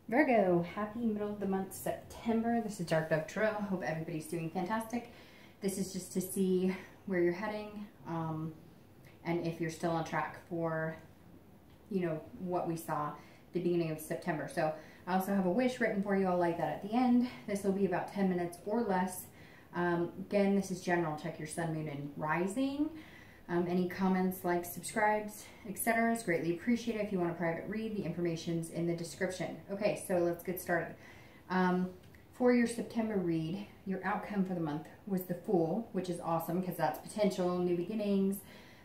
Virgo, happy middle of the month, September. This is Dark Dove Tarot. Hope everybody's doing fantastic. This is just to see where you're heading and if you're still on track for, what we saw the beginning of September. So I also have a wish written for you. I'll light that at the end. This will be about 10 minutes or less. Again, this is general. Check your sun, moon, and rising. Any comments, likes, subscribes, etc. is greatly appreciated. If you want a private read, the information's in the description. Okay, so let's get started. For your September read, your outcome for the month was the Fool, which is awesome because that's potential, new beginnings,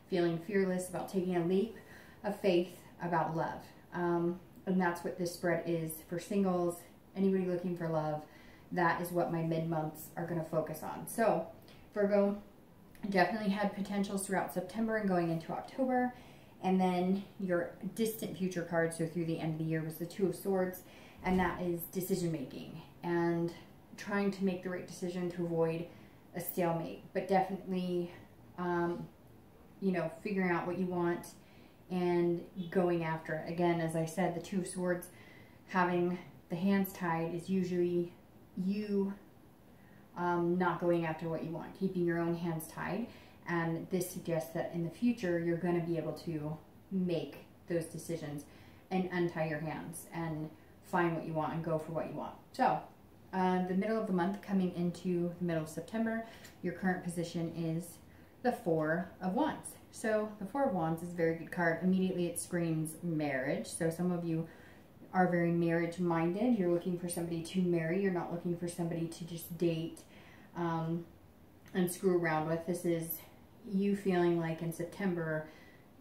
feeling fearless about taking a leap of faith about love. And that's what this spread is for singles, anybody looking for love. That is what my mid-months are going to focus on. So, Virgo, definitely had potentials throughout September and going into October. And then your distant future card, so through the end of the year, was the Two of Swords. And that is decision making and trying to make the right decision to avoid a stalemate. But definitely, figuring out what you want and going after it. Again, as I said, the Two of Swords, having the hands tied, is usually you not going after what you want, keeping your own hands tied. And this suggests that in the future, you're going to be able to make those decisions and untie your hands and find what you want and go for what you want. So, the middle of the month coming into the middle of September, your current position is the Four of Wands. So, the Four of Wands is a very good card. Immediately it screams marriage. So, some of you are very marriage minded. You're looking for somebody to marry. You're not looking for somebody to just date and screw around with. This is you feeling like in September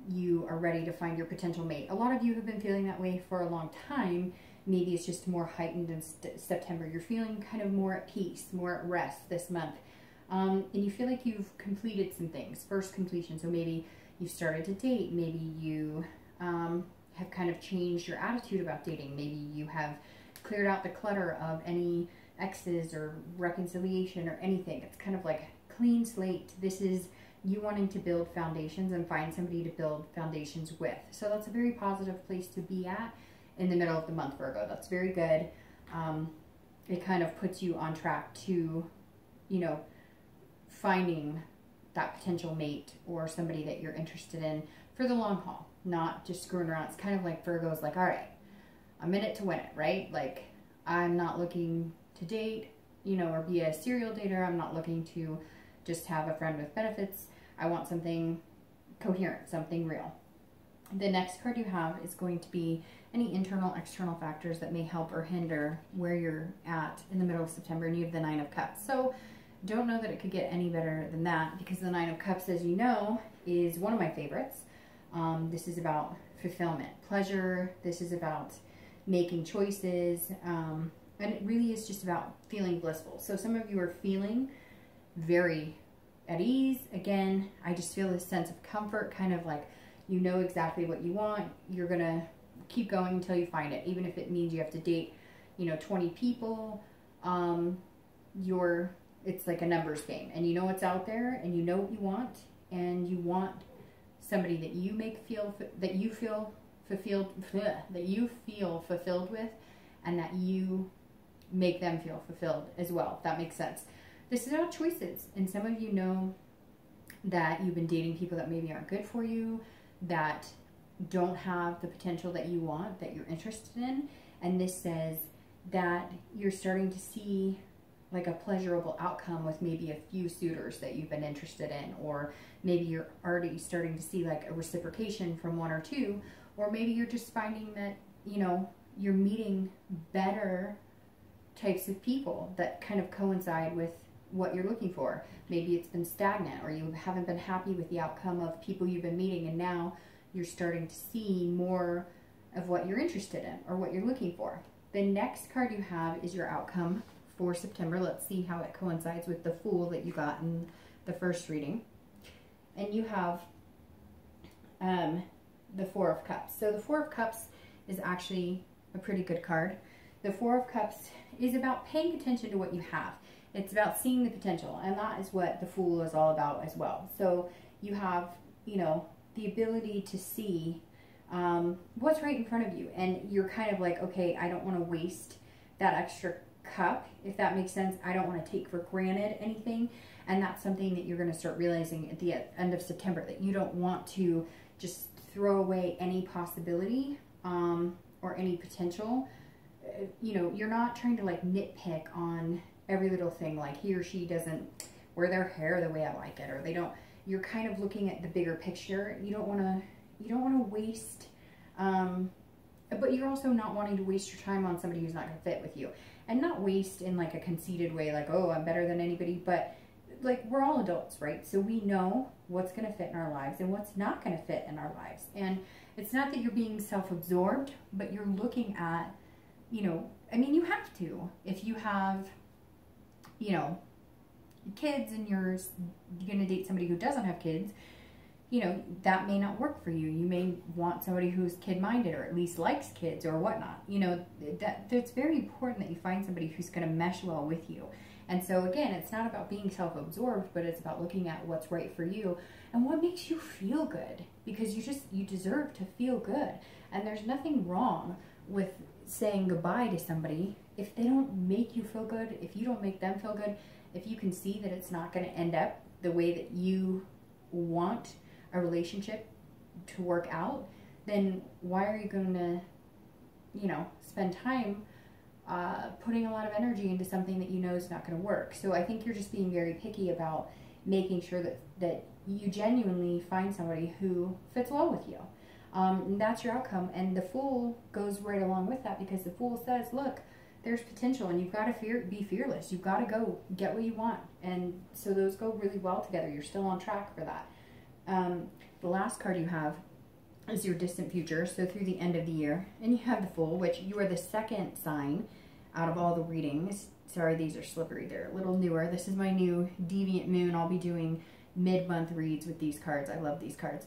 you are ready to find your potential mate. A lot of you have been feeling that way for a long time. Maybe it's just more heightened in September. You're feeling kind of more at peace, more at rest this month. And you feel like you've completed some things, first completion. So maybe you started to date. Maybe you have kind of changed your attitude about dating. Maybe you have cleared out the clutter of any exes or reconciliation or anything. It's kind of like a clean slate. This is you wanting to build foundations and find somebody to build foundations with. So that's a very positive place to be at in the middle of the month, Virgo. That's very good. It kind of puts you on track to, finding that potential mate or somebody that you're interested in for the long haul, not just screwing around. It's kind of like Virgo's like, all right, I'm in it to win it, right? Like, I'm not looking to date, or be a serial dater. I'm not looking to just have a friend with benefits. I want something coherent, something real. The next card you have is going to be any internal, external factors that may help or hinder where you're at in the middle of September, and you have the Nine of Cups. So don't know that it could get any better than that, because the Nine of Cups, as you know, is one of my favorites. This is about fulfillment, pleasure. This is about making choices, and it really is just about feeling blissful. So some of you are feeling very at ease. Again, I just feel this sense of comfort, kind of like you know exactly what you want. You're going to keep going until you find it, even if it means you have to date, 20 people. It's like a numbers game, and you know what's out there, and you know what you want, and you want somebody that you feel fulfilled with, and that you make them feel fulfilled as well, if that makes sense. This is about choices, and some of you know that you've been dating people that maybe aren't good for you, that don't have the potential that you want, that you're interested in, and this says that you're starting to see like a pleasurable outcome with maybe a few suitors that you've been interested in, or maybe you're already starting to see like a reciprocation from one or two, or maybe you're just finding that, you're meeting better types of people that kind of coincide with what you're looking for. Maybe it's been stagnant, or you haven't been happy with the outcome of people you've been meeting, and now you're starting to see more of what you're interested in or what you're looking for. The next card you have is your outcome for September. Let's see how it coincides with the Fool that you got in the first reading. And you have the Four of Cups. So the Four of Cups is actually a pretty good card. The Four of Cups is about paying attention to what you have. It's about seeing the potential, and that is what the Fool is all about as well. So you have, the ability to see what's right in front of you. And you're kind of like, okay, I don't want to waste that extra cup, if that makes sense. I don't want to take for granted anything. And that's something that you're going to start realizing at the end of September, that you don't want to just throw away any possibility or any potential. You know, you're not trying to like nitpick on every little thing, like he or she doesn't wear their hair the way I like it, or they don't. You're kind of looking at the bigger picture. You don't want to waste, but you're also not wanting to waste your time on somebody who's not going to fit with you. And not waste in like a conceited way, like, oh, I'm better than anybody, but like, we're all adults, right? So we know what's going to fit in our lives and what's not going to fit in our lives. And it's not that you're being self-absorbed, but you're looking at, you know, I mean, you have to. If you have, you know, kids and you're going to date somebody who doesn't have kids, you know, that may not work for you. You may want somebody who's kid-minded or at least likes kids or whatnot. You know, that's very important that you find somebody who's going to mesh well with you. And so again, it's not about being self-absorbed, but it's about looking at what's right for you and what makes you feel good, because you deserve to feel good. And there's nothing wrong with saying goodbye to somebody if they don't make you feel good, if you don't make them feel good, if you can see that it's not going to end up the way that you want a relationship to work out, then why are you going to, you know, spend time putting a lot of energy into something that you know is not going to work? So I think you're just being very picky about making sure that you genuinely find somebody who fits well with you. And that's your outcome. And the Fool goes right along with that, because the Fool says, look, there's potential and you've got to be fearless. You've got to go get what you want. And so those go really well together. You're still on track for that. The last card you have is your distant future, so through the end of the year. And you have the Fool, which you are the second sign out of all the readings. Sorry, these are slippery. They're a little newer. This is my new Deviant Moon. I'll be doing mid-month reads with these cards. I love these cards.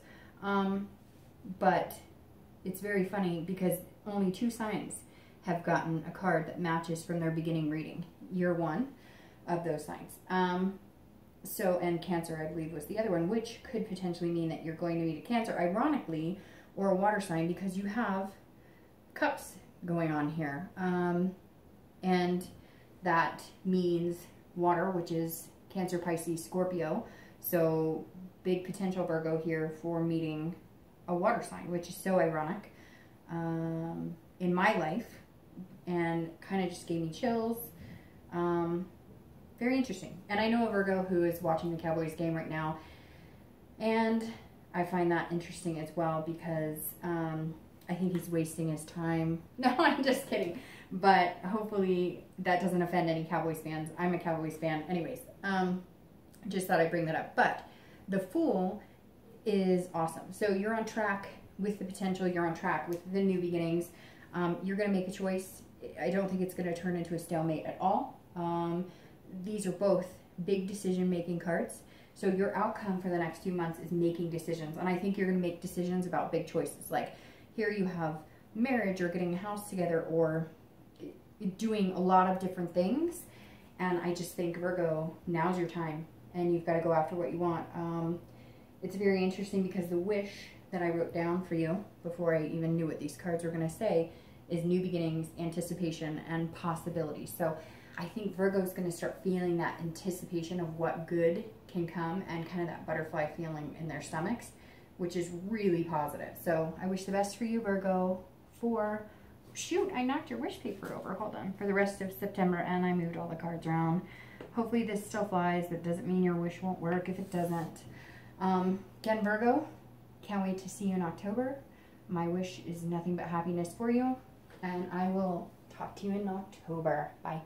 But it's very funny because only 2 signs have gotten a card that matches from their beginning reading. You're one of those signs. So, and Cancer, I believe, was the other one, which could potentially mean that you're going to meet a Cancer, ironically, or a water sign, because you have cups going on here. And that means water, which is Cancer, Pisces, Scorpio. So big potential Virgo here for meeting a water sign, which is so ironic in my life, and kind of just gave me chills. Very interesting. And I know a Virgo who is watching the Cowboys game right now, and I find that interesting as well, because I think he's wasting his time. No, I'm just kidding. But hopefully that doesn't offend any Cowboys fans. I'm a Cowboys fan. Anyways, just thought I'd bring that up. But the Fool is awesome. So you're on track with the potential. You're on track with the new beginnings. You're going to make a choice. I don't think it's going to turn into a stalemate at all. These are both big decision-making cards. So your outcome for the next 2 months is making decisions. And I think you're going to make decisions about big choices. Like here you have marriage, or getting a house together, or doing a lot of different things. And I just think, Virgo, now's your time. And you've got to go after what you want. It's very interesting because the wish that I wrote down for you before I even knew what these cards were going to say is new beginnings, anticipation, and possibility. So I think Virgo is going to start feeling that anticipation of what good can come, and kind of that butterfly feeling in their stomachs, which is really positive. So I wish the best for you, Virgo, for, shoot, I knocked your wish paper over. Hold on. For the rest of September, and I moved all the cards around. Hopefully this still flies. That doesn't mean your wish won't work if it doesn't. Again, Virgo, can't wait to see you in October. My wish is nothing but happiness for you, and I will talk to you in October. Bye.